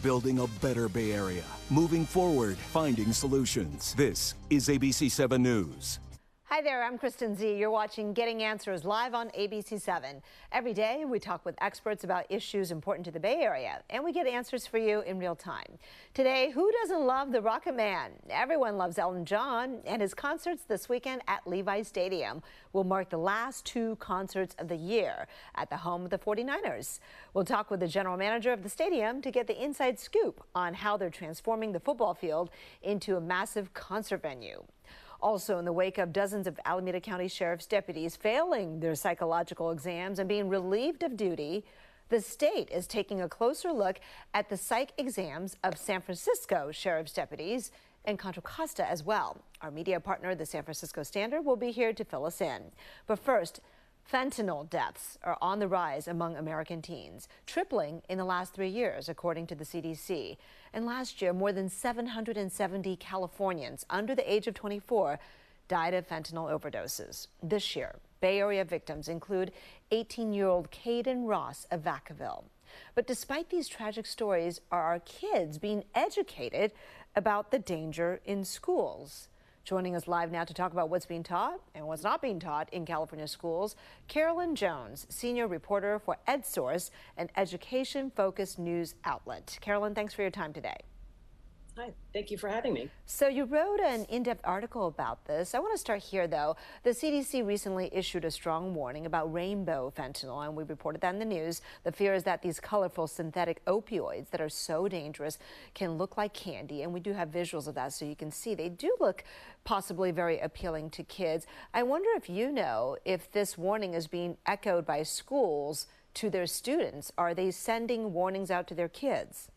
Building a better Bay Area. Moving forward, finding solutions. This is ABC7 News. Hi there, I'm Kristen Z. You're watching Getting Answers live on ABC7. Every day, we talk with experts about issues important to the Bay Area, and we get answers for you in real time. Today, who doesn't love the Rocket Man? Everyone loves Elton John, and his concerts this weekend at Levi Stadium will mark the last two concerts of the year at the home of the 49ers. We'll talk with the general manager of the stadium to get the inside scoop on how they're transforming the football field into a massive concert venue. Also, in the wake of dozens of Alameda County Sheriff's deputies failing their psychological exams and being relieved of duty, the state is taking a closer look at the psych exams of San Francisco Sheriff's deputies and Contra Costa as well. Our media partner, the San Francisco Standard, will be here to fill us in. But first, fentanyl deaths are on the rise among American teens, tripling in the last 3 years, according to the CDC. And last year, more than 770 Californians under the age of 24 died of fentanyl overdoses. This year, Bay Area victims include 18-year-old Caden Ross of Vacaville. But despite these tragic stories, are our kids being educated about the danger in schools? Joining us live now to talk about what's being taught and what's not being taught in California schools, Carolyn Jones, senior reporter for EdSource, an education-focused news outlet. Carolyn, thanks for your time today. Hi, thank you for having me. So you wrote an in-depth article about this. I want to start here, though. The CDC recently issued a strong warning about rainbow fentanyl, and we reported that in the news. The fear is that these colorful synthetic opioids that are so dangerous can look like candy, and we do have visuals of that so you can see. They do look possibly very appealing to kids. I wonder if you know if this warning is being echoed by schools to their students. Are they sending warnings out to their kids?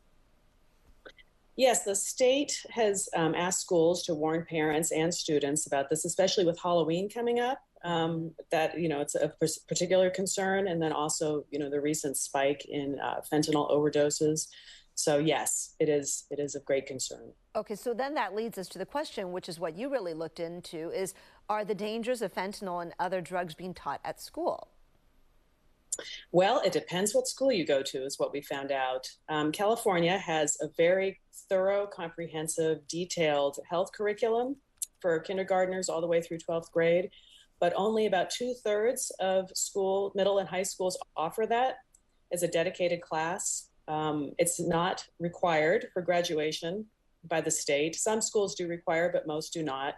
Yes, the state has asked schools to warn parents and students about this, especially with Halloween coming up, that, it's a particular concern. And then also, the recent spike in fentanyl overdoses. So, yes, it is of great concern. Okay, so then that leads us to the question, which is what you really looked into, is are the dangers of fentanyl and other drugs being taught at school? Well, it depends what school you go to, is what we found out. California has a very thorough, comprehensive, detailed health curriculum for kindergartners all the way through 12th grade, but only about 2/3 of middle and high schools offer that as a dedicated class. It's not required for graduation by the state. Some schools do require, but most do not.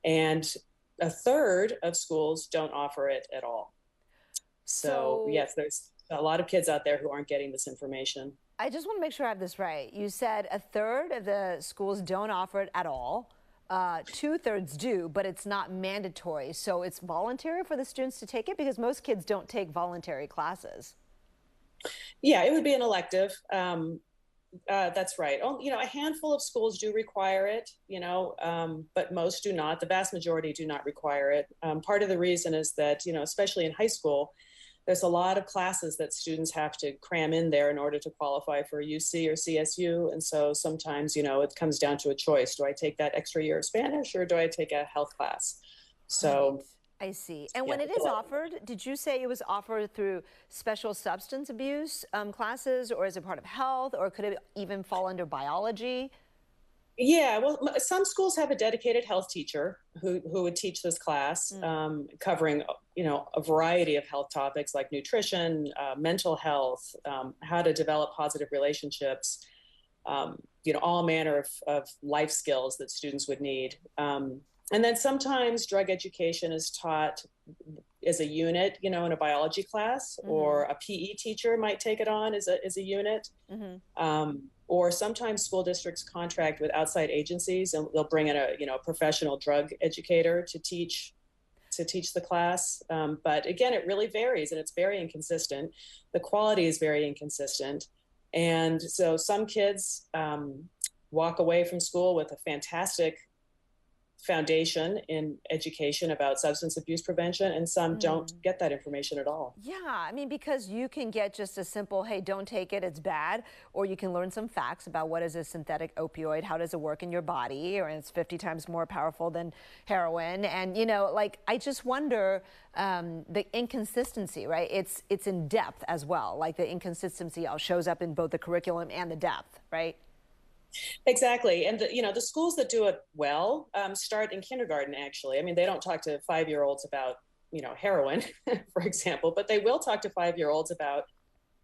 And 1/3 of schools don't offer it at all. So, yes, there's a lot of kids out there who aren't getting this information. I just want to make sure I have this right. You said 1/3 of the schools don't offer it at all. 2/3 do, but it's not mandatory. So it's voluntary for the students to take it, because most kids don't take voluntary classes. Yeah, it would be an elective. That's right. A handful of schools do require it, but most do not. The vast majority do not require it. Part of the reason is that, especially in high school, there's a lot of classes that students have to cram in there in order to qualify for UC or CSU. And so sometimes, it comes down to a choice. Do I take that extra year of Spanish, or do I take a health class? So right. I see. And when it is offered, did you say it was offered through special substance abuse classes, or is it part of health, or could it even fall under biology? Yeah, well, some schools have a dedicated health teacher who would teach this class, covering, a variety of health topics like nutrition, mental health, how to develop positive relationships, all manner of life skills that students would need. And then sometimes drug education is taught as a unit, in a biology class, or a PE teacher might take it on as a unit. Or sometimes school districts contract with outside agencies, and they'll bring in a professional drug educator to teach the class. But again, it really varies, and it's very inconsistent. The quality is very inconsistent. And so some kids walk away from school with a fantastic foundation in education about substance abuse prevention, and some don't get that information at all. Yeah, I mean, because you can get just a simple, hey, don't take it, it's bad, or you can learn some facts about what is a synthetic opioid, how does it work in your body, or it's 50 times more powerful than heroin. And, you know, like, I just wonder the inconsistency, right? It's in depth as well. Like, the inconsistency shows up in both the curriculum and the depth, right? Exactly. And the schools that do it well start in kindergarten, actually. I mean, they don't talk to 5-year-olds about, heroin, for example, but they will talk to 5-year-olds about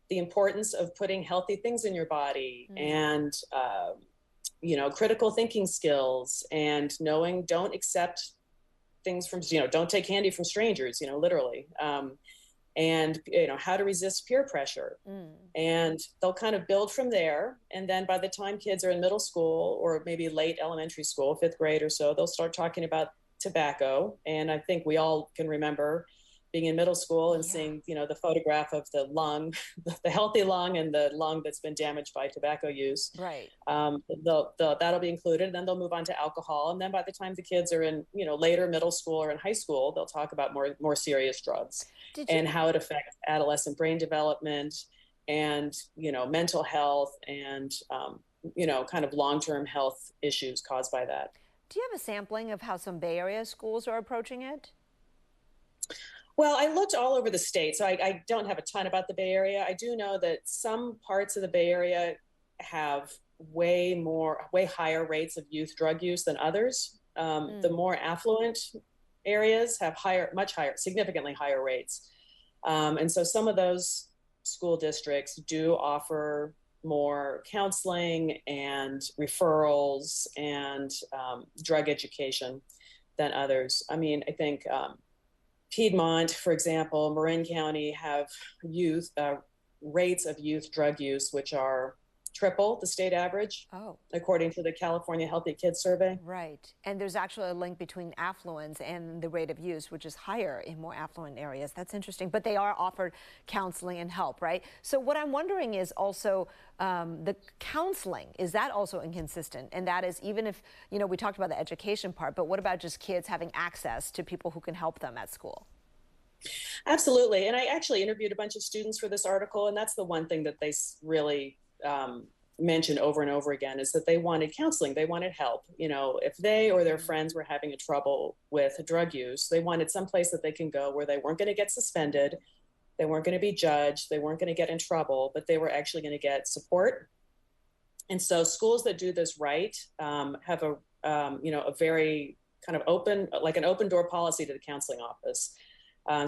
the importance of putting healthy things in your body and, critical thinking skills and knowing don't accept things from, don't take candy from strangers, literally. And how to resist peer pressure. And they'll kind of build from there. And then by the time kids are in middle school or maybe late elementary school, 5th grade or so, they'll start talking about tobacco. And I think we all can remember being in middle school and seeing, the photograph of the lung, the healthy lung and the lung that's been damaged by tobacco use. Right. That'll be included. And then they'll move on to alcohol. And then by the time the kids are in, later middle school or in high school, they'll talk about more serious drugs and how it affects adolescent brain development and, mental health and, kind of long-term health issues caused by that. Do you have a sampling of how some Bay Area schools are approaching it? Well, I looked all over the state, so I don't have a ton about the Bay Area. I do know that some parts of the Bay Area have way higher rates of youth drug use than others. The more affluent areas have significantly higher rates. And so some of those school districts do offer more counseling and referrals and drug education than others. I mean, I think Piedmont, for example, Marin County have rates of youth drug use, which are triple the state average, according to the California Healthy Kids Survey. Right. And there's actually a link between affluence and the rate of use, which is higher in more affluent areas. That's interesting. But they are offered counseling and help, right? So what I'm wondering is also the counseling. Is that also inconsistent? And that is, even if, we talked about the education part, but what about just kids having access to people who can help them at school? Absolutely. And I actually interviewed a bunch of students for this article, and that's the one thing that they really mentioned over and over again, is that they wanted counseling. They wanted help. If they or their friends were having a trouble with drug use, they wanted some place that they can go where they weren't going to get suspended, they weren't going to be judged, they weren't going to get in trouble, but they were actually going to get support. And so schools that do this right have a very kind of open, like an open door policy to the counseling office.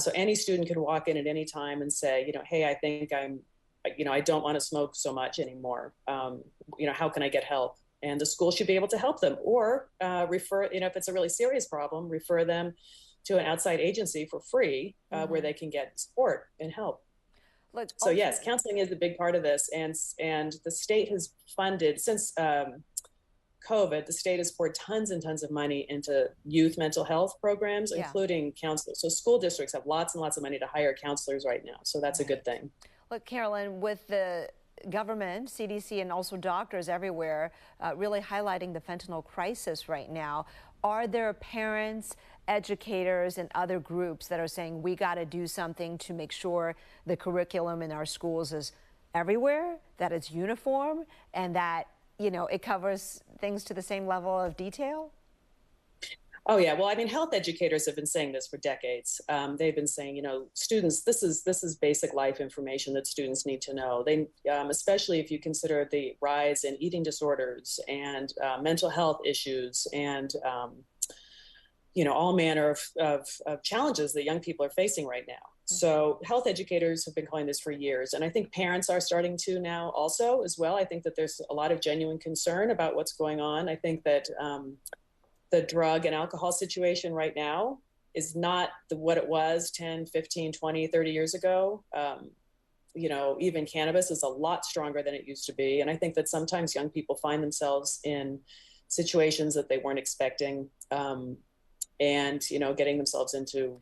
So any student can walk in at any time and say, hey, I think I don't want to smoke so much anymore. How can I get help? And the school should be able to help them, or refer, if it's a really serious problem, refer them to an outside agency for free, where they can get support and help. So yes, counseling is a big part of this. And the state has funded, since COVID, the state has poured tons and tons of money into youth mental health programs, including counselors. So school districts have lots and lots of money to hire counselors right now. So that's a good thing. Look, Carolyn, with the government, CDC, and also doctors everywhere really highlighting the fentanyl crisis right now, are there parents, educators, and other groups that are saying we got to do something to make sure the curriculum in our schools is everywhere, that it's uniform, and that, it covers things to the same level of detail? Oh yeah, well, I mean, health educators have been saying this for decades. They've been saying, students, this is basic life information that students need to know. They, especially if you consider the rise in eating disorders and mental health issues and all manner of challenges that young people are facing right now. So health educators have been calling this for years, and I think parents are starting to now also as well. I think that there's a lot of genuine concern about what's going on. I think that the drug and alcohol situation right now is not what it was 10, 15, 20, 30 years ago. Even cannabis is a lot stronger than it used to be. And I think that sometimes young people find themselves in situations that they weren't expecting, and, getting themselves into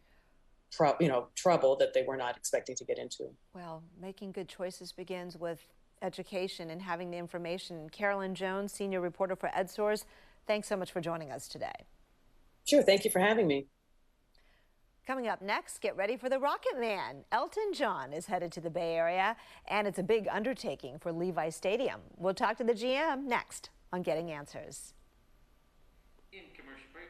trouble that they were not expecting to get into. Well, making good choices begins with education and having the information. Carolyn Jones, senior reporter for EdSource, thanks so much for joining us today. Sure. Thank you for having me. Coming up next, get ready for the Rocket Man. Elton John is headed to the Bay Area, and it's a big undertaking for Levi Stadium. We'll talk to the GM next on Getting Answers. In commercial break.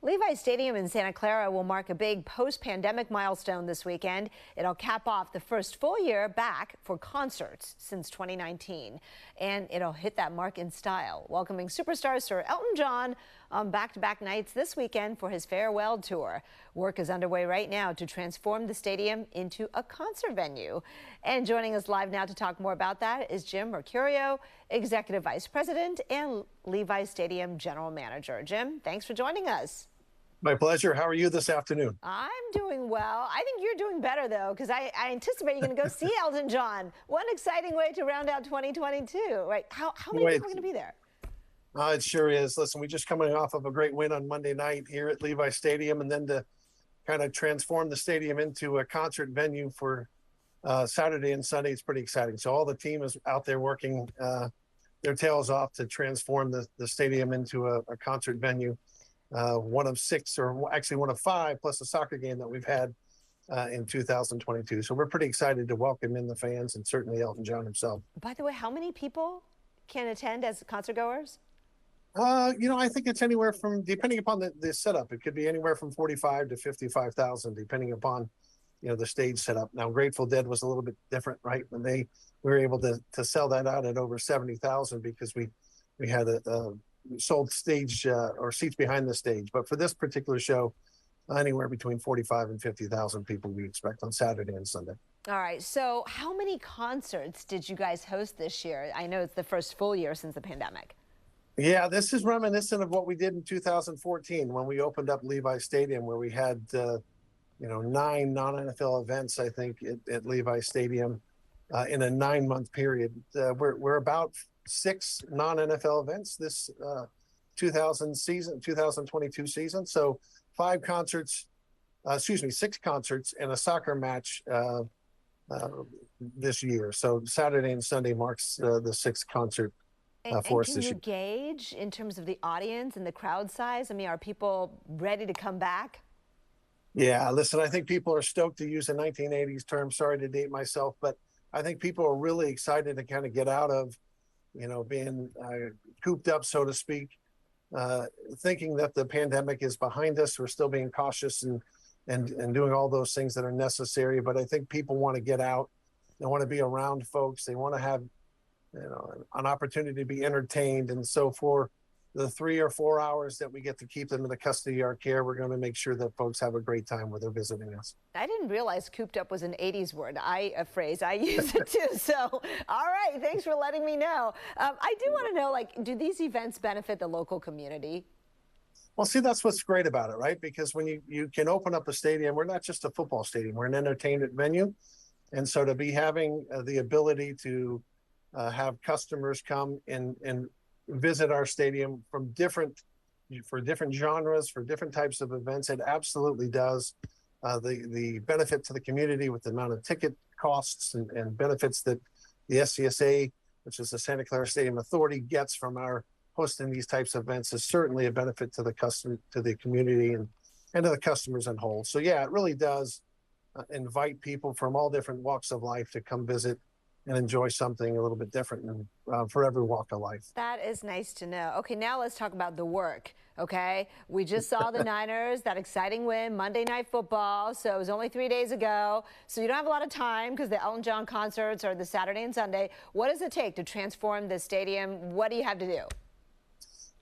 Levi Stadium in Santa Clara will mark a big post-pandemic milestone this weekend. It'll cap off the first full year back for concerts since 2019. And it'll hit that mark in style, welcoming superstar Sir Elton John on back-to-back nights this weekend for his farewell tour. Work is underway right now to transform the stadium into a concert venue. And joining us live now to talk more about that is Jim Mercurio, Executive Vice President and Levi Stadium General Manager. Jim, thanks for joining us. My pleasure. How are you this afternoon? I'm doing well. I think you're doing better, though, because I anticipate you're going to go see Elton John. One exciting way to round out 2022, right? How many people are going to be there? It sure is. Listen, we're just coming off of a great win on Monday night here at Levi Stadium, and then to kind of transform the stadium into a concert venue for Saturday and Sunday. It's pretty exciting. So all the team is out there working their tails off to transform the stadium into a concert venue. One of six, or actually one of five, plus a soccer game that we've had in 2022. So we're pretty excited to welcome in the fans and certainly Elton John himself. By the way, how many people can attend as concert goers? I think it's anywhere from, depending upon the setup, it could be anywhere from 45 to 55,000, depending upon, the stage setup. Now, Grateful Dead was a little bit different, right? When we were able to sell that out at over 70,000 because we had sold stage or seats behind the stage. But for this particular show, anywhere between 45 and 50,000 people we expect on Saturday and Sunday. All right. So how many concerts did you guys host this year? I know it's the first full year since the pandemic. Yeah, this is reminiscent of what we did in 2014 when we opened up Levi Stadium, where we had, 9 non-NFL events, I think, at Levi Stadium in a 9-month period. We're about 6 non-NFL events this 2022 season. So 6 concerts and a soccer match this year. So Saturday and Sunday marks the 6th concert for us this year. Can you gauge in terms of the audience and the crowd size? I mean, are people ready to come back? Yeah, listen, I think people are stoked, to use a 1980s term. Sorry to date myself, but I think people are really excited to kind of get out of being cooped up, so to speak, thinking that the pandemic is behind us. We're still being cautious and doing all those things that are necessary. But I think people want to get out. They want to be around folks. They want to have, an opportunity to be entertained. And so for the 3 or 4 hours that we get to keep them in the custody of our care, we're going to make sure that folks have a great time when they're visiting us. I didn't realize cooped up was an 80s word, a phrase. I use it too. So, all right, thanks for letting me know. I do want to know, do these events benefit the local community? Well, see, that's what's great about it, right? Because when you can open up a stadium, we're not just a football stadium, we're an entertainment venue. And so to be having the ability to have customers come and visit our stadium for different genres, for different types of events, it absolutely does. The benefit to the community with the amount of ticket costs and benefits that the SCSA, which is the Santa Clara Stadium Authority, gets from our hosting these types of events is certainly a benefit to the community and to the customers in whole. So yeah, it really does invite people from all different walks of life to come visit and enjoy something a little bit different and for every walk of life. That is nice to know. Okay, now let's talk about the work. Okay, we just saw the Niners, that exciting win, Monday Night Football. So it was only 3 days ago. So you don't have a lot of time because the Elton John concerts are the Saturday and Sunday. What does it take to transform the stadium? What do you have to do?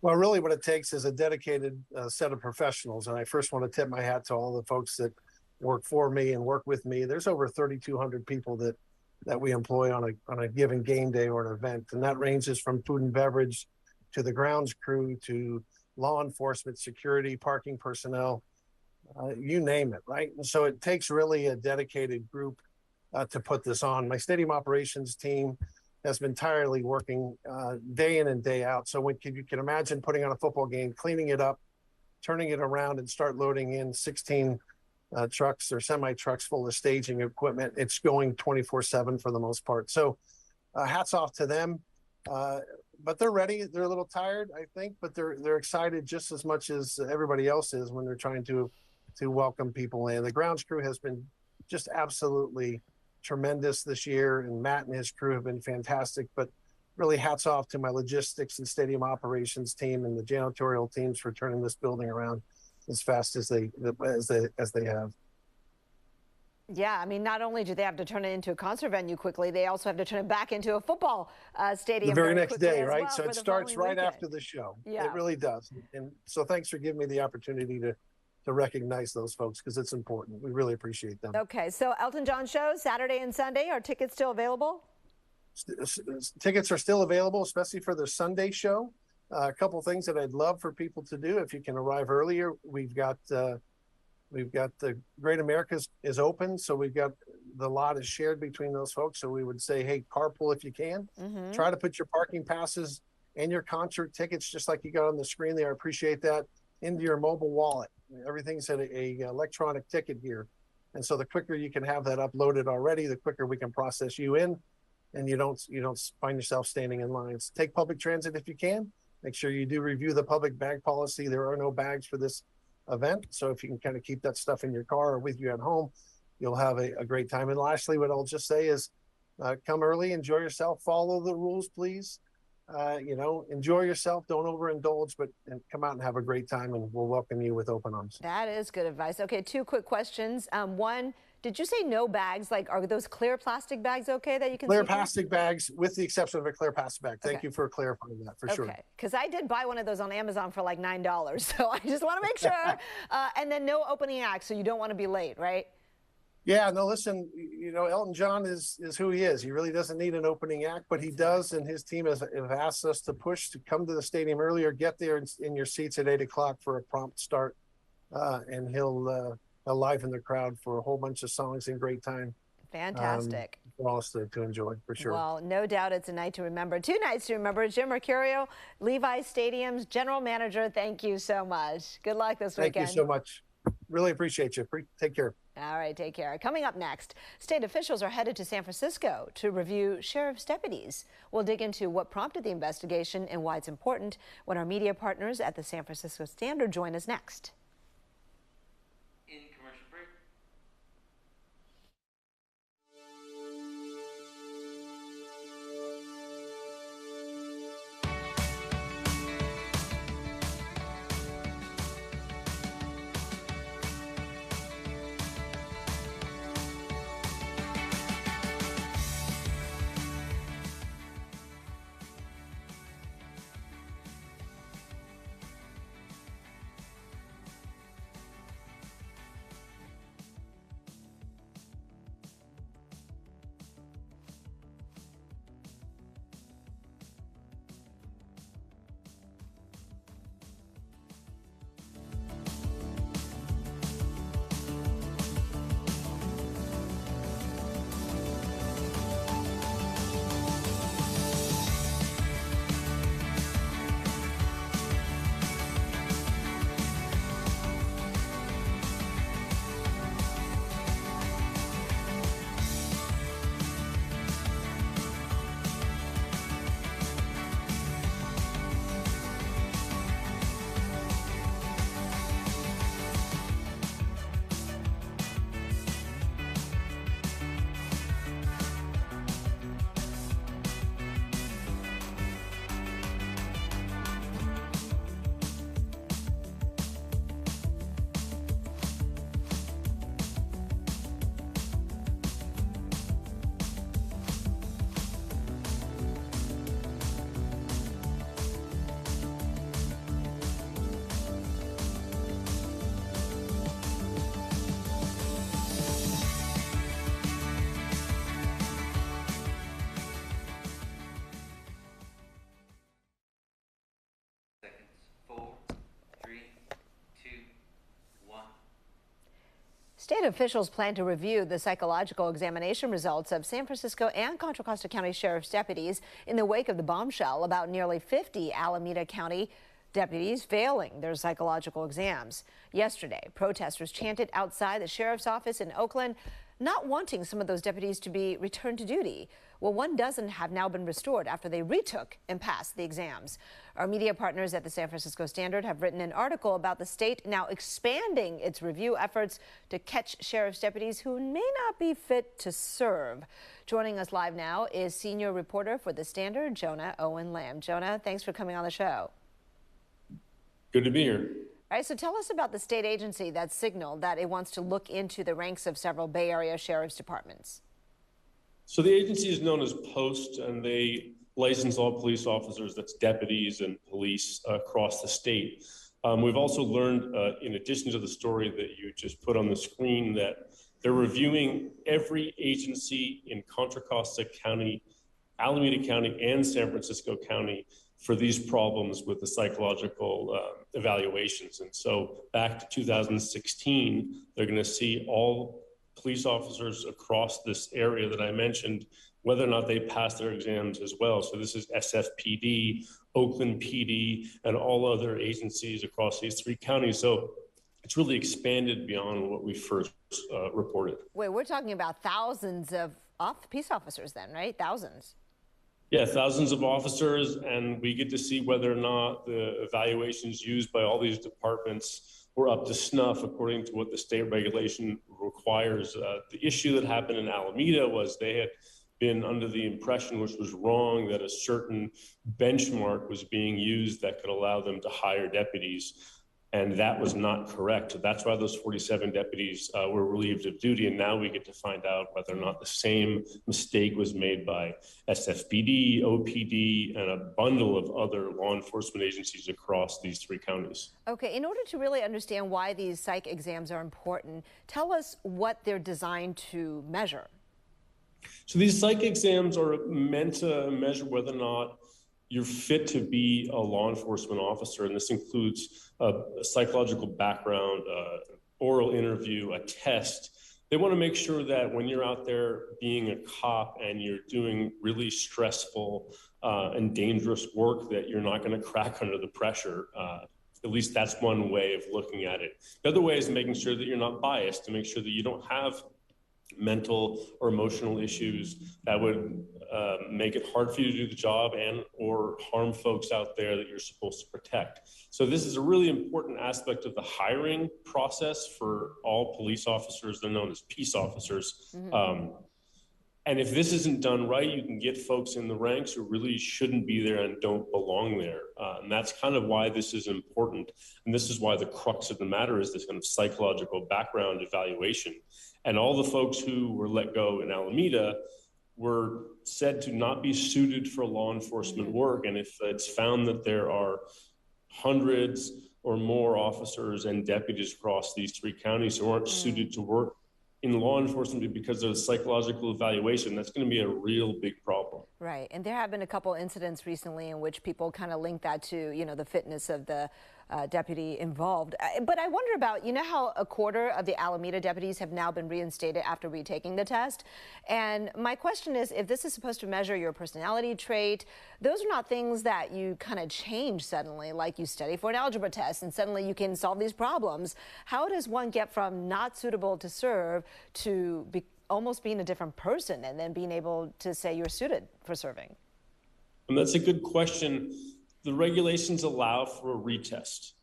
Well, really what it takes is a dedicated set of professionals. And I first want to tip my hat to all the folks that work for me and work with me. There's over 3,200 people that we employ on a given game day or an event. And that ranges from food and beverage to the grounds crew to law enforcement, security, parking personnel, you name it, right? And so it takes really a dedicated group to put this on. My stadium operations team has been tirelessly working day in and day out. So when you can imagine putting on a football game, cleaning it up, turning it around and start loading in 16 trucks or semi trucks full of staging equipment, it's going 24/7 for the most part. So hats off to them. But they're ready. They're a little tired, I think, but they're excited just as much as everybody else is when they're trying to welcome people in. The grounds crew has been just absolutely tremendous this year, and Matt and his crew have been fantastic. But really, hats off to my logistics and stadium operations team and the janitorial teams for turning this building around as fast as they have. Yeah, I mean, not only do they have to turn it into a concert venue quickly, they also have to turn it back into a football stadium the very next day, right? Well, so it starts right after the show. Yeah. It really does. And so thanks for giving me the opportunity to recognize those folks because it's important. We really appreciate them. Okay, so Elton John shows Saturday and Sunday. Are tickets still available? Tickets are still available, especially for the Sunday show. A couple things that I'd love for people to do if you can arrive earlier. We've got the Great America's is open, so we've got the lot is shared between those folks. So we would say, hey, carpool if you can. Mm-hmm. Try to put your parking passes and your concert tickets, just like you got on the screen there. I appreciate that, into your mobile wallet. Everything's at a electronic ticket here, and so the quicker you can have that uploaded already, the quicker we can process you in, and you don't find yourself standing in lines. Take public transit if you can. Make sure you do review the public bag policy. There are no bags for this event. So if you can kind of keep that stuff in your car or with you at home, you'll have a great time. And lastly, what I'll just say is come early, enjoy yourself, follow the rules, please. Enjoy yourself. Don't overindulge, but come out and have a great time, and we'll welcome you with open arms. That is good advice. Okay, 2 quick questions. One, did you say no bags? Are those clear plastic bags okay that you can Clear see plastic bags, with the exception of a clear plastic bag. Thank you for clarifying that, for sure. Okay, because I did buy one of those on Amazon for like $9, so I just want to make sure. And then no opening act, so you don't want to be late, right? Yeah, no, listen, Elton John is who he is. He really doesn't need an opening act, but he does, and his team have asked us to push to come to the stadium earlier, get there in your seats at 8 o'clock for a prompt start, and he'll liven the crowd for a whole bunch of songs and great time. Fantastic. For all us to enjoy, for sure. Well, no doubt it's a night to remember. 2 nights to remember. Jim Mercurio, Levi Stadium's general manager, thank you so much. Good luck this weekend. Thank you so much. Really appreciate you. Take care. All right, take care. Coming up next, state officials are headed to San Francisco to review sheriff's deputies. We'll dig into what prompted the investigation and why it's important when our media partners at the San Francisco Standard join us next. In commercial break. State officials plan to review the psychological examination results of San Francisco and Contra Costa County Sheriff's deputies in the wake of the bombshell about nearly 50 Alameda County deputies failing their psychological exams. Yesterday, protesters chanted outside the sheriff's office in Oakland, not wanting some of those deputies to be returned to duty. Well, 1 dozen have now been restored after they retook and passed the exams. Our media partners at the San Francisco Standard have written an article about the state now expanding its review efforts to catch sheriff's deputies who may not be fit to serve. Joining us live now is senior reporter for the Standard, Jonah Owen Lamb. Jonah, thanks for coming on the show. Good to be here. All right, so tell us about the state agency that signaled that it wants to look into the ranks of several Bay Area sheriff's departments. So the agency is known as POST, and they license all police officers, that's deputies and police across the state. We've also learned, in addition to the story that you just put on the screen, that they're reviewing every agency in Contra Costa County, Alameda County, and San Francisco County for these problems with the psychological evaluations. And so back to 2016, they're going to see all police officers across this area that I mentioned, whether or not they pass their exams as well. So this is SFPD, Oakland PD, and all other agencies across these 3 counties. So it's really expanded beyond what we first reported. Wait, we're talking about thousands of peace officers then, right? Thousands. Yeah, thousands of officers, and we get to see whether or not the evaluations used by all these departments were up to snuff according to what the state regulation requires. The issue that happened in Alameda was they had been under the impression, which was wrong, that a certain benchmark was being used that could allow them to hire deputies. And that was not correct. So that's why those 47 deputies were relieved of duty. And now we get to find out whether or not the same mistake was made by SFPD, OPD, and a bundle of other law enforcement agencies across these 3 counties. Okay, in order to really understand why these psych exams are important, tell us what they're designed to measure. So these psych exams are meant to measure whether or not you're fit to be a law enforcement officer, and this includes a psychological background, oral interview, a test. They want to make sure that when you're out there being a cop and you're doing really stressful and dangerous work, that you're not going to crack under the pressure. At least that's one way of looking at it. The other way is making sure that you're not biased, to make sure that you don't have mental or emotional issues that would make it hard for you to do the job and or harm folks out there that you're supposed to protect. So this is a really important aspect of the hiring process for all police officers. They're known as peace officers. Mm-hmm. And if this isn't done right, you can get folks in the ranks who really shouldn't be there and don't belong there. And that's kind of why this is important. And this is why the crux of the matter is this kind of psychological background evaluation. And all the folks who were let go in Alameda were said to not be suited for law enforcement work. And if it's found that there are hundreds or more officers and deputies across these 3 counties who aren't suited to work in law enforcement because of the psychological evaluation, that's going to be a real big problem. Right. And there have been a couple incidents recently in which people kind of link that to, the fitness of the deputy involved. But I wonder about, how a quarter of the Alameda deputies have now been reinstated after retaking the test. And my question is, if this is supposed to measure your personality trait, those are not things that you kind of change suddenly, like you study for an algebra test and suddenly you can solve these problems. How does one get from not suitable to serve to almost being a different person and then being able to say you're suited for serving? And that's a good question. The regulations allow for a retest.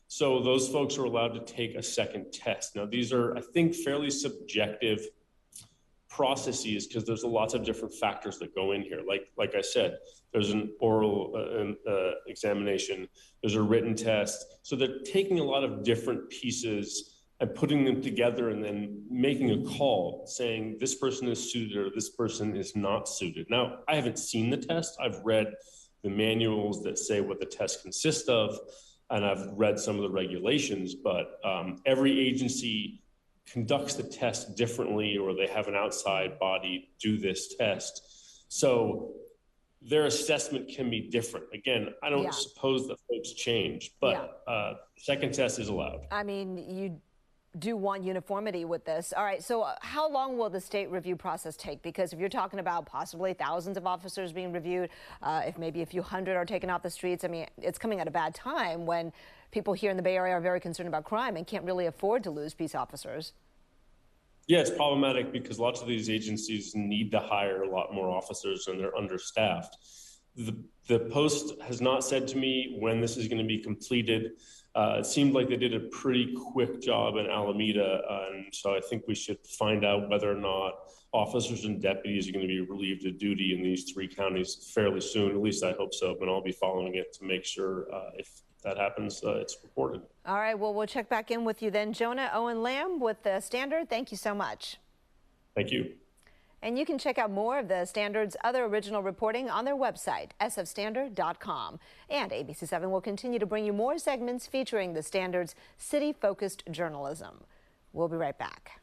So those folks are allowed to take a second test. Now, these are, I think, fairly subjective processes because there's lots of different factors that go in here. Like I said, there's an oral examination, there's a written test. So they're taking a lot of different pieces and putting them together and then making a call saying this person is suited or this person is not suited. Now, I haven't seen the test. I've read the manuals that say what the test consists of, and I've read some of the regulations, but every agency conducts the test differently, or they have an outside body do this test. So their assessment can be different. Again, I don't suppose that folks change, but second test is allowed. I mean, do want uniformity with this. All right, so how long will the state review process take? Because if you're talking about possibly thousands of officers being reviewed, if maybe a few hundred are taken off the streets, I mean, it's coming at a bad time when people here in the Bay Area are very concerned about crime and can't really afford to lose peace officers. Yeah, it's problematic because lots of these agencies need to hire a lot more officers and they're understaffed. The Post has not said to me when this is going to be completed. It seemed like they did a pretty quick job in Alameda, and so I think we should find out whether or not officers and deputies are going to be relieved of duty in these 3 counties fairly soon. At least I hope so, but I'll be following it to make sure if that happens, it's reported. All right, well, we'll check back in with you then. Jonah Owen Lamb with the Standard, thank you so much. Thank you. And you can check out more of the Standard's other original reporting on their website, sfstandard.com. And ABC7 will continue to bring you more segments featuring the Standard's city-focused journalism. We'll be right back.